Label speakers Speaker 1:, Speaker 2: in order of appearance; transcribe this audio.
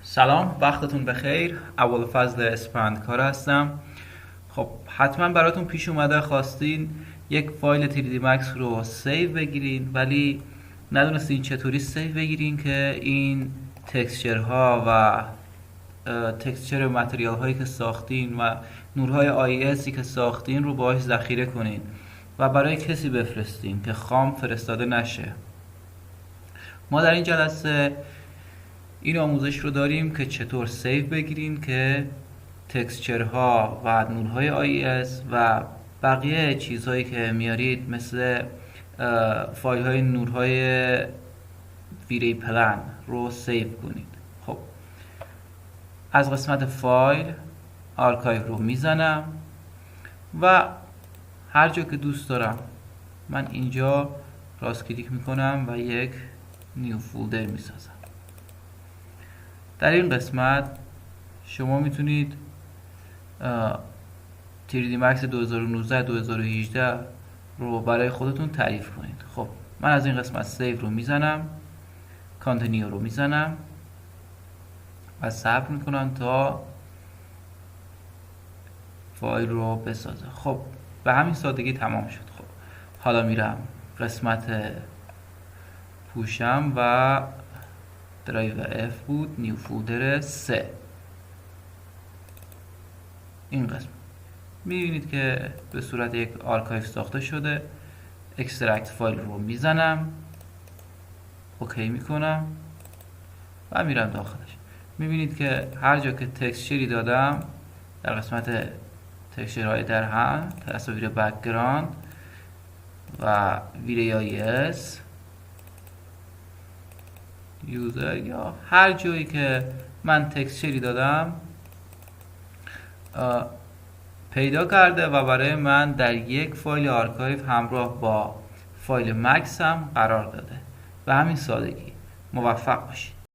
Speaker 1: سلام، وقتتون بخیر. ابوالفضل اسپندکار هستم. خب حتما براتون پیش اومده خواستین یک فایل 3D Max رو سیو بگیرین، ولی ندونستین چطوری سیو بگیرین که این تکسچر ها و تکسچر متریال هایی که ساختین و نورهای آی که ساختین رو باهاش ذخیره کنین و برای کسی بفرستین که خام فرستاده نشه. ما در این جلسه این آموزش رو داریم که چطور سیو بگیرین که تکسچرها و نورهای آیS و بقیه چیزهایی که میارید مثل فایل های نورهای ویری پلن رو سیو کنید. خب از قسمت فایل آرکایو رو میزنم و هر جا که دوست دارم من اینجا راست کلیک میکنم و یک نیو فولدر میسازم. در این قسمت شما میتونید 3D Max 2019-2018 رو برای خودتون تعریف کنید. خب من از این قسمت سیو رو میزنم، کانتینیو رو میزنم و صبر میکنم تا فایل رو بسازه. خب به همین سادگی تمام شد. خب حالا میرم قسمت پوشم و درایو F بود، نیو فولدر 3. این قسمت میبینید که به صورت یک آرکایو ساخته شده. اکسترکت فایل رو میزنم، اوکی میکنم و میرم داخلش. میبینید که هر جا که تکسچری دادم در قسمت تکسچرهای در هم تصاویر بکگراند و ویری آیS یوزر یا هر جایی که من تکسچری دادم پیدا کرده و برای من در یک فایل آرکایو همراه با فایل مکس هم قرار داده. به همین سادگی. موفق باشید.